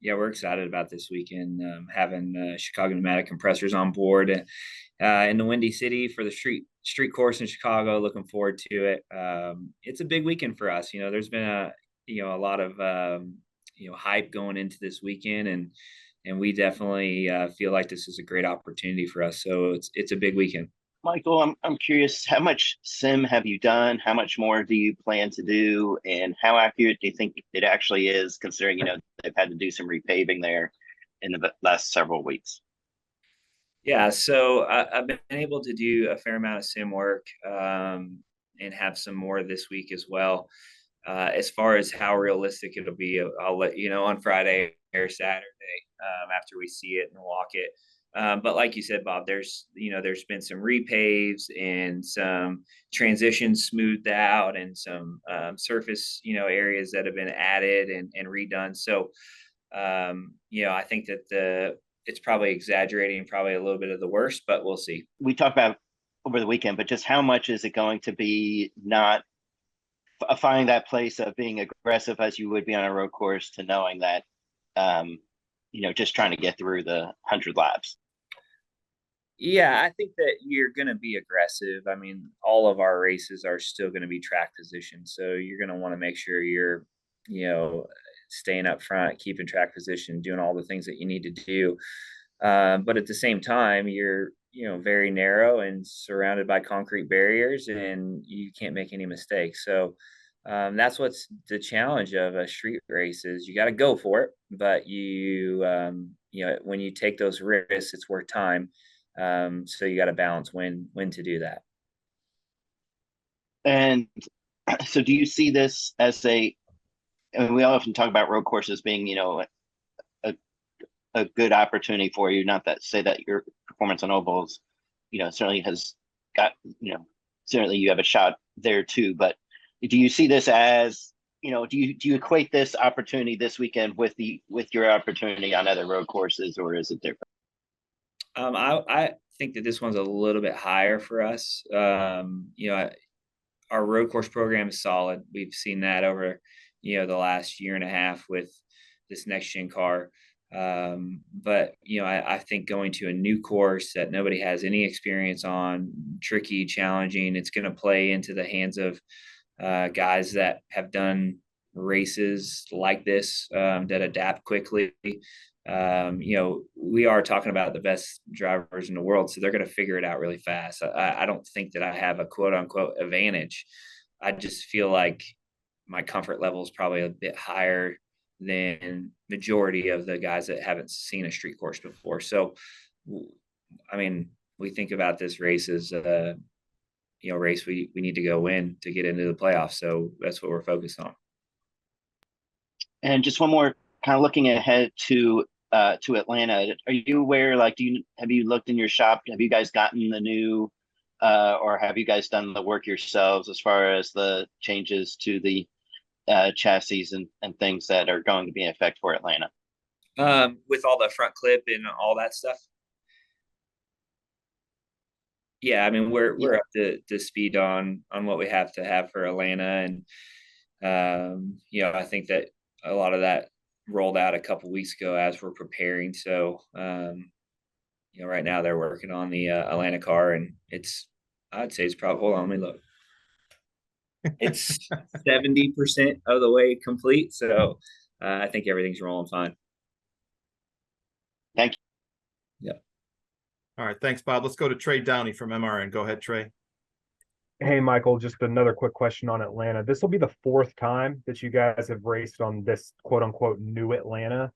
Yeah, we're excited about this weekend, having Chicago pneumatic compressors on board in the Windy City for the street course in Chicago. Looking forward to it. It's a big weekend for us. There's been a lot of hype going into this weekend, and we definitely feel like this is a great opportunity for us. So it's a big weekend. Michael, I'm curious, how much sim have you done? How much more do you plan to do? And how accurate do you think it actually is, considering, they've had to do some repaving there in the last several weeks? Yeah, so I've been able to do a fair amount of sim work, and have some more this week as well. As far as how realistic it'll be, I'll let you know on Friday or Saturday, after we see it and walk it. But like you said, Bob, there's been some repaves and some transitions smoothed out and some surface areas that have been added and redone. So I think that it's probably exaggerating probably a little bit of the worst, but we'll see. We talked about over the weekend, but just how much is it going to be not finding that place of being aggressive as you would be on a road course to knowing that, um, just trying to get through the 100 laps? Yeah, I think that you're going to be aggressive. I mean, all of our races are still going to be track position. So you're going to want to make sure you're, you know, staying up front, keeping track position, doing all the things that you need to do. But at the same time, you're, very narrow and surrounded by concrete barriers, and you can't make any mistakes. So that's what's the challenge of a street race is you got to go for it, but when you take those risks, it's worth time. So you got to balance when to do that. And so do you see this as I mean, we often talk about road courses being, a, a good opportunity for you, not that say that your performance on ovals, certainly has got, certainly you have a shot there too, but do you see this as, do you equate this opportunity this weekend with your opportunity on other road courses, or is it different? I think that this one's a little bit higher for us. Our road course program is solid. We've seen that over, the last year and a half with this next gen car. But I think going to a new course that nobody has any experience on, tricky, challenging, it's going to play into the hands of guys that have done races like this, that adapt quickly. We are talking about the best drivers in the world, so they're going to figure it out really fast. I don't think that I have a quote unquote advantage. I just feel like my comfort level is probably a bit higher than majority of the guys that haven't seen a street course before. So, I mean, we think about this race as race we need to go win to get into the playoffs. So that's what we're focused on. And just one more, kind of looking ahead to Atlanta. Are you aware? Like, have you looked in your shop? Have you guys gotten the new, or have you guys done the work yourselves as far as the changes to the chassis and things that are going to be in effect for Atlanta? With all the front clip and all that stuff. Yeah, I mean we're Yeah. up to speed on what we have to have for Atlanta, and I think that a lot of that rolled out a couple weeks ago as we're preparing. So right now they're working on the Atlanta car, and I'd say it's probably, hold on, let me look. It's 70% of the way complete. So I think everything's rolling fine. Thank Yeah. All right. Thanks, Bob. Let's go to Trey Downey from MRN. Go ahead, Trey. Hey, Michael, just another quick question on Atlanta. This will be the fourth time that you guys have raced on this quote unquote new Atlanta.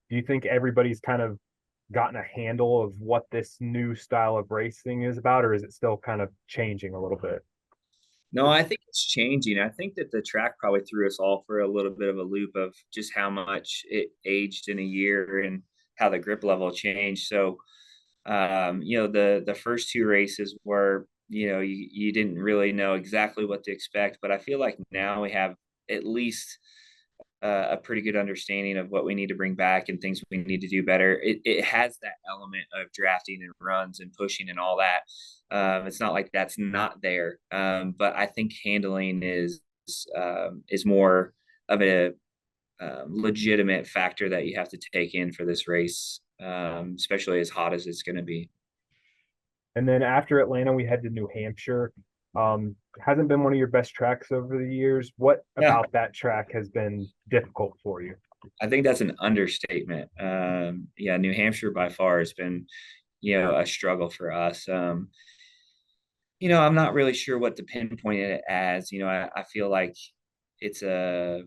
Do you think everybody's kind of gotten a handle of what this new style of racing is about, or is it still kind of changing a little bit? No, I think it's changing. I think that the track probably threw us all for a little bit of a loop of just how much it aged in a year and how the grip level changed. So, the first two races were, you didn't really know exactly what to expect, but I feel like now we have at least a pretty good understanding of what we need to bring back and things we need to do better. It has that element of drafting and runs and pushing and all that. It's not like that's not there, but I think handling is more of legitimate factor that you have to take in for this race, especially as hot as it's going to be. And then after Atlanta, we head to New Hampshire. Hasn't been one of your best tracks over the years. What Yeah, about that track has been difficult for you? I think that's an understatement. Yeah, New Hampshire by far has been, a struggle for us. I'm not really sure what to pinpoint it as. I feel like it's a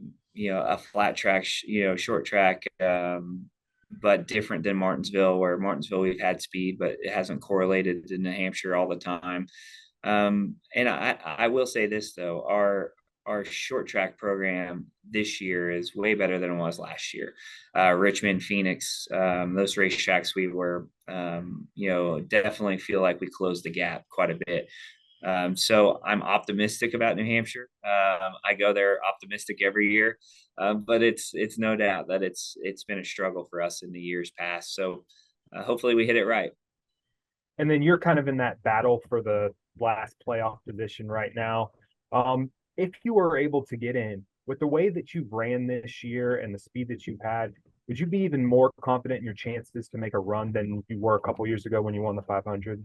flat track, short track, but different than Martinsville, where Martinsville we've had speed, but it hasn't correlated to New Hampshire all the time. And I will say this though, our short track program this year is way better than it was last year. Richmond, Phoenix, those racetracks we were, definitely feel like we closed the gap quite a bit. So I'm optimistic about New Hampshire. I go there optimistic every year, but it's no doubt that it's been a struggle for us in the years past. So hopefully we hit it right. And then you're kind of in that battle for the last playoff position right now. If you were able to get in with the way that you ran this year and the speed that you've had, would you be even more confident in your chances to make a run than you were a couple years ago when you won the 500?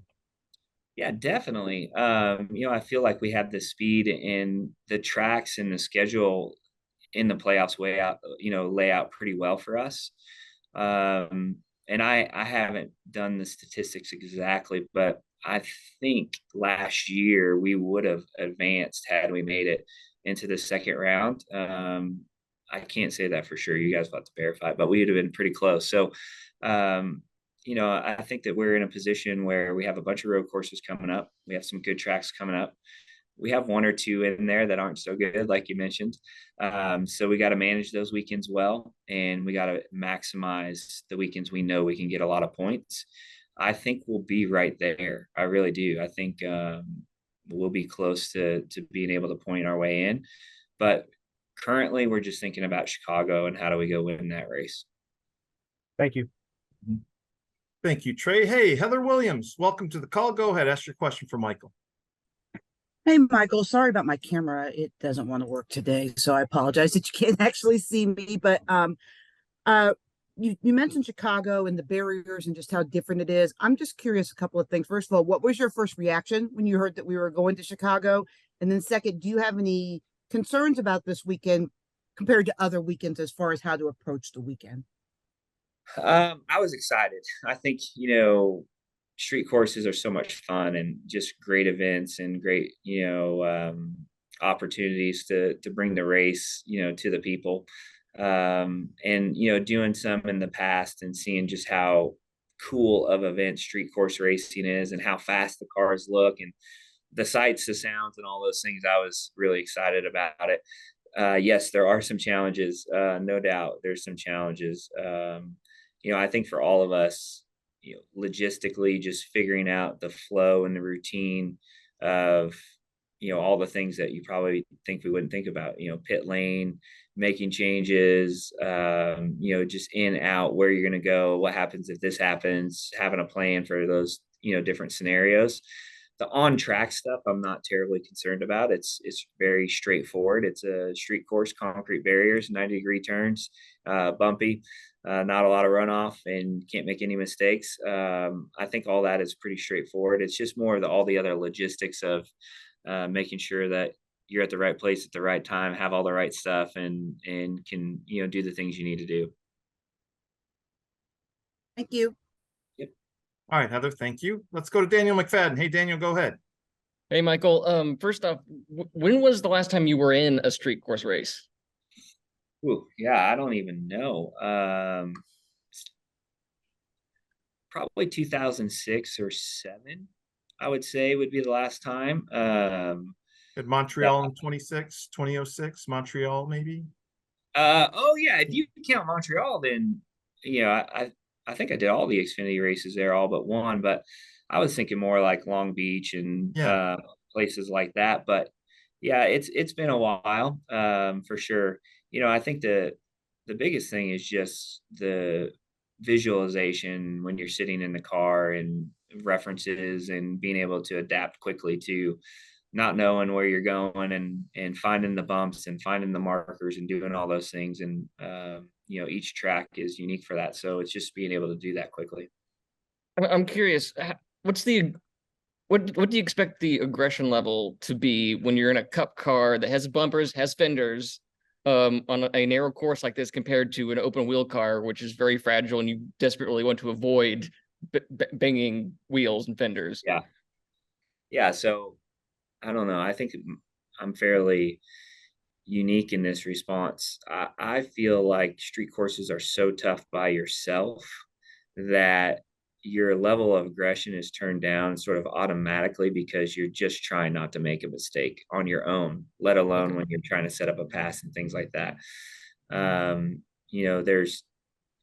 Yeah, definitely. I feel like we have the speed and the tracks and the schedule in the playoffs lay out pretty well for us. And I haven't done the statistics exactly, but I think last year we would have advanced had we made it into the second round. I can't say that for sure. You guys will have to verify, but we would have been pretty close. So, I think that we're in a position where we have a bunch of road courses coming up. We have some good tracks coming up. We have one or two in there that aren't so good, like you mentioned. So we got to manage those weekends well, and we got to maximize the weekends we know we can get a lot of points. I think we'll be right there. I really do. I think we'll be close to being able to point our way in. But currently, we're just thinking about Chicago and how do we go win that race. Thank you. Thank you, Trey. Hey, Heather Williams, welcome to the call. Go ahead, ask your question for Michael. Hey, Michael, sorry about my camera. It doesn't want to work today, so I apologize that you can't actually see me. But you mentioned Chicago and the barriers and just how different it is. I'm just curious a couple of things. First of all, what was your first reaction when you heard that we were going to Chicago? And then second, do you have any concerns about this weekend compared to other weekends as far as how to approach the weekend? I was excited. I think, street courses are so much fun and just great events and great, opportunities to bring the race, to the people. And, doing some in the past and seeing just how cool of event street course racing is and how fast the cars look and the sights, the sounds, and all those things. I was really excited about it. Yes, there are some challenges. No doubt there's some challenges. I think for all of us, logistically, just figuring out the flow and the routine of, all the things that you probably think we wouldn't think about, pit lane, making changes, just in, out, where you're going to go, what happens if this happens, having a plan for those, different scenarios. The on track stuff, I'm not terribly concerned about. It's very straightforward. It's a street course, concrete barriers, 90-degree turns, bumpy, not a lot of runoff, and can't make any mistakes. I think all that is pretty straightforward. It's just more of all the other logistics of making sure that you're at the right place at the right time, have all the right stuff, and can do the things you need to do. Thank you. All right, Heather, thank you. Let's go to Daniel McFadden. Hey, Daniel, go ahead. Hey, Michael. First off, when was the last time you were in a street course race? Ooh, yeah, I don't even know. Probably 2006 or 7, I would say would be the last time. At Montreal in 2006, Montreal maybe? Oh yeah, if you count Montreal, then I think I did all the Xfinity races there, all but one. But I was thinking more like Long Beach and places like that. But yeah, it's been a while, for sure. I think the biggest thing is just the visualization when you're sitting in the car and references and being able to adapt quickly to not knowing where you're going and finding the bumps and finding the markers and doing all those things. And, each track is unique for that. So it's just being able to do that quickly. I'm curious, what do you expect the aggression level to be when you're in a cup car that has bumpers, has fenders, on a narrow course like this compared to an open wheel car, which is very fragile and you desperately want to avoid banging wheels and fenders? Yeah. So I don't know. I think I'm fairly unique in this response. I feel like street courses are so tough by yourself that your level of aggression is turned down sort of automatically because you're just trying not to make a mistake on your own, let alone when you're trying to set up a pass and things like that. There's,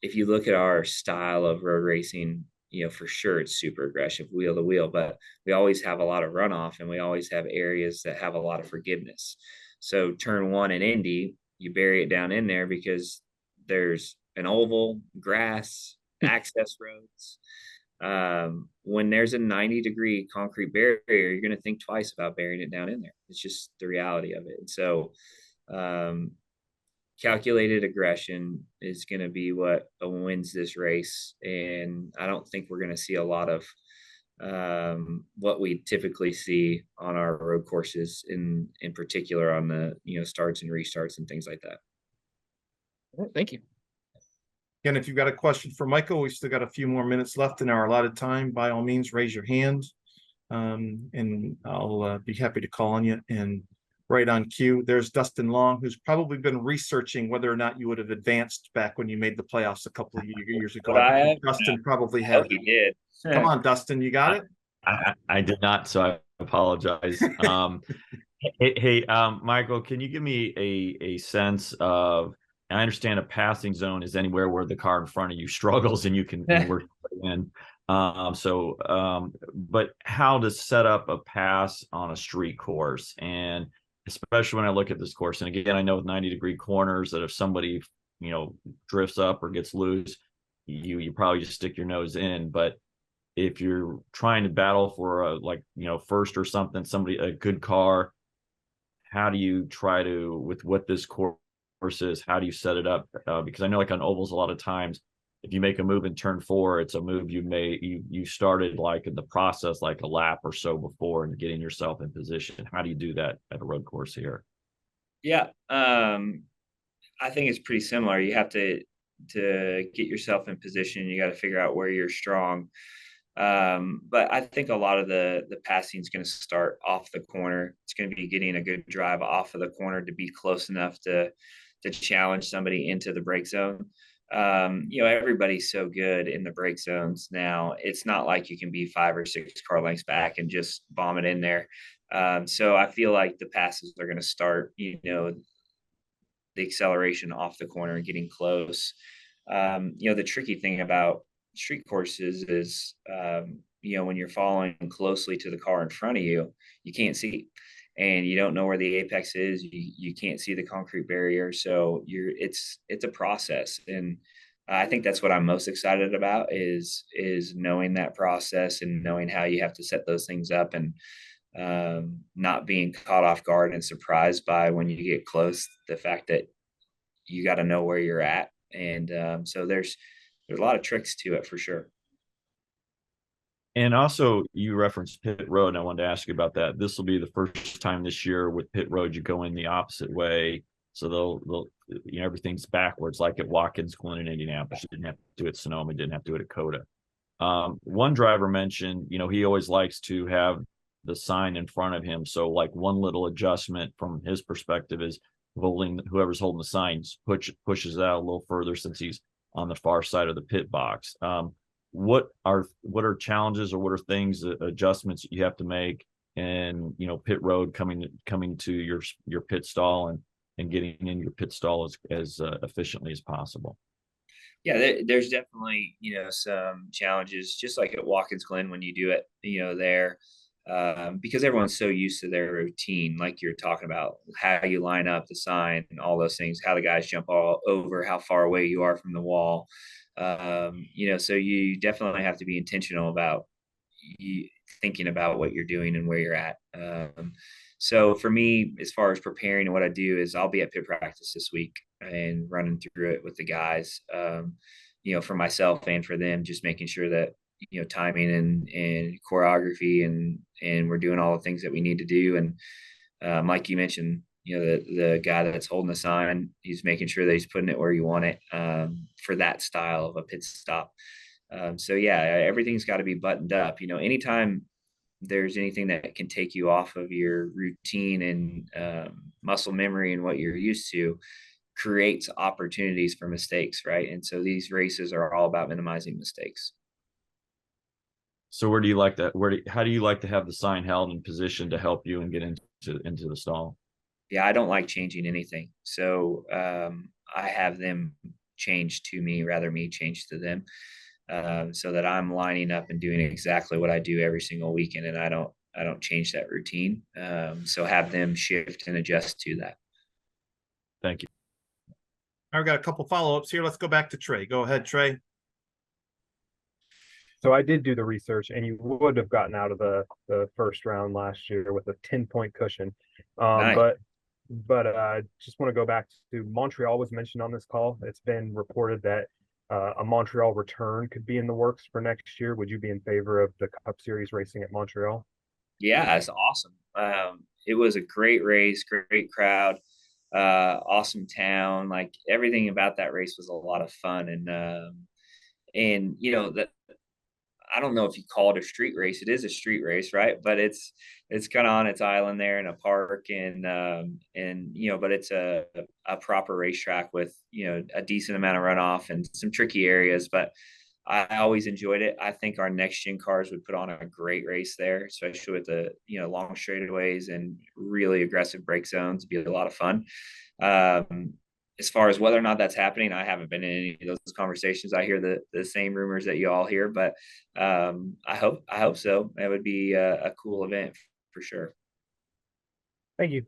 if you look at our style of road racing, for sure it's super aggressive wheel to wheel, but we always have a lot of runoff and we always have areas that have a lot of forgiveness. So turn one in Indy, you bury it down in there because there's an oval, grass, access roads. When there's a 90-degree concrete barrier, you're going to think twice about burying it down in there. It's just the reality of it. And so, calculated aggression is going to be what wins this race. And I don't think we're going to see a lot of what we typically see on our road courses, in particular on the starts and restarts and things like that. Thank you. Again, if you've got a question for Michael, we've still got a few more minutes left in our allotted time. By all means, raise your hand, and I'll be happy to call on you. And right on cue, there's Dustin Long, who's probably been researching whether or not you would have advanced back when you made the playoffs a couple of years ago. I think Dustin probably has. He did. Come on, Dustin, you got it? I did not, so I apologize. Hey, Michael, can you give me a sense of, I understand a passing zone is anywhere where the car in front of you struggles and you can work in. But how to set up a pass on a street course, and especially when I look at this course, and again, I know with 90-degree corners that if somebody, drifts up or gets loose, you probably just stick your nose in. But if you're trying to battle for a, first or something, a good car, how do you try to, with what this course is, how do you set it up? Because I know on ovals, a lot of times, if you make a move in turn 4, it's a move you started in the process, a lap or so before, and getting yourself in position. How do you do that at a road course here? Yeah. I think it's pretty similar. You have to get yourself in position. You got to figure out where you're strong. But I think a lot of the passing is going to start off the corner. It's going to be getting a good drive off of the corner to be close enough to challenge somebody into the break zone. Everybody's so good in the break zones now. It's not like you can be 5 or 6 car lengths back and just bomb it in there. So I feel like the passes are going to start, the acceleration off the corner and getting close. The tricky thing about street courses is, when you're following closely to the car in front of you, you can't see, and you don't know where the apex is. You can't see the concrete barrier. So it's a process. And I think that's what I'm most excited about is knowing that process and knowing how you have to set those things up, and not being caught off guard and surprised by, when you get close, the fact that you got to know where you're at. And so there's a lot of tricks to it for sure. And also, you referenced pit road, and I wanted to ask you about that. This will be the first time this year with pit road you go in the opposite way, so they'll everything's backwards, like at Watkins Glen in Indianapolis. You didn't have to do it at Sonoma, didn't have to do it at Coda. One driver mentioned, he always likes to have the sign in front of him. So one little adjustment from his perspective is whoever's holding the signs pushes out a little further, since he's on the far side of the pit box. What are challenges, or what are things, adjustments you have to make, and pit road coming to your pit stall and getting in your pit stall as efficiently as possible? Yeah, there's definitely some challenges, just like at Watkins Glen when you do it there, because everyone's so used to their routine, like you're talking about, how you line up the sign and all those things, how the guys jump all over, how far away you are from the wall. So you definitely have to be intentional about you thinking about what you're doing and where you're at. So for me, as far as preparing, and what I do is I'll be at pit practice this week and running through it with the guys, for myself and for them, just making sure that, timing and choreography and we're doing all the things that we need to do. And like you mentioned, the guy that's holding the sign, he's making sure that he's putting it where you want it, for that style of a pit stop. So yeah, everything's got to be buttoned up. Anytime there's anything that can take you off of your routine and muscle memory and what you're used to, creates opportunities for mistakes, right? And so these races are all about minimizing mistakes. So where do you like that? How do you like to have the sign held in position to help you and get into the stall? Yeah, I don't like changing anything. So I have them change to me, rather me change to them, so that I'm lining up and doing exactly what I do every single weekend, and I don't change that routine. So have them shift and adjust to that. Thank you. I've got a couple follow-ups here. Let's go back to Trey. Go ahead, Trey. So I did do the research, and you would have gotten out of the first round last year with a 10-point cushion. Nice. But just want to go back to Montreal was mentioned on this call. It's been reported that a Montreal return could be in the works for next year. Would you be in favor of the Cup Series racing at Montreal? Yeah, it's awesome. It was a great race, great crowd, awesome town. Like everything about that race was a lot of fun. And that, I don't know if you call it a street race. It is a street race, right? But it's kind of on its island there in a park, and but it's a proper racetrack with a decent amount of runoff and some tricky areas. But I always enjoyed it. I think our next gen cars would put on a great race there, especially with the long straightaways and really aggressive brake zones. It'd be a lot of fun. As far as whether or not that's happening, I haven't been in any of those conversations. I hear the same rumors that you all hear, but I hope so. That would be a cool event for sure. Thank you.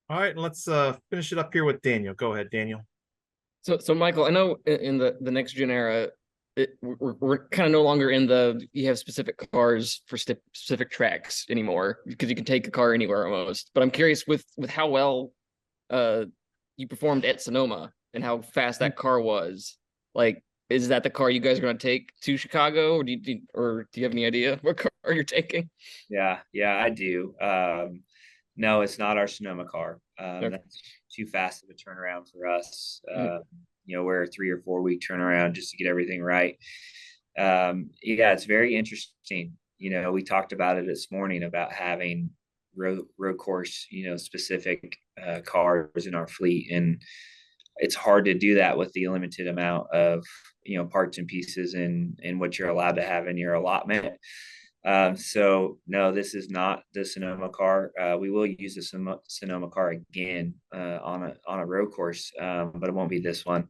All right, let's finish it up here with Daniel. Go ahead, Daniel. So Michael, I know in the next gen era, we're kind of no longer in you have specific cars for specific tracks anymore, because you can take a car anywhere almost. But I'm curious with how well you performed at Sonoma and how fast that car was. Like, is that the car you guys are going to take to Chicago, or do you have any idea what car you're taking? Yeah, I do. No, it's not our Sonoma car. Okay. That's too fast of a turnaround for us. We're a 3 or 4 week turnaround just to get everything right. Yeah, it's very interesting. We talked about it this morning about having road course, specific cars in our fleet, and it's hard to do that with the limited amount of parts and pieces and what you're allowed to have in your allotment. So no, this is not the Sonoma car. We will use the Sonoma car again on a road course, but it won't be this one.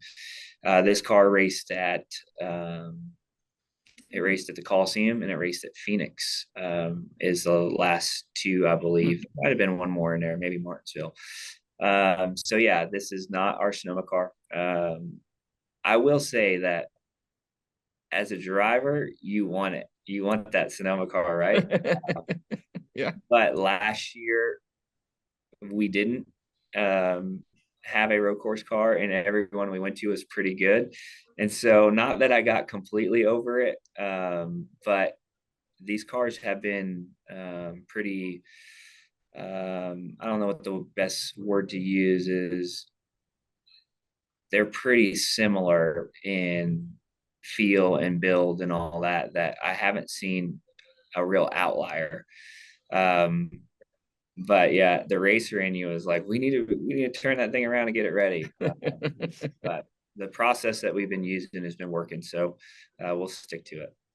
This car raced at the Coliseum, and it raced at Phoenix, is the last two, I believe. Might have been one more in there, maybe Martinsville. So yeah, this is not our Sonoma car. I will say that as a driver, you want it. You want that Sonoma car, right? Yeah. But last year we didn't have a road course car, and everyone we went to was pretty good. And so, not that I got completely over it, but these cars have been pretty, I don't know what the best word to use is. They're pretty similar in feel and build and all that I haven't seen a real outlier. But yeah, the racer in you is like, we need to turn that thing around and get it ready. But the process that we've been using has been working, so we'll stick to it.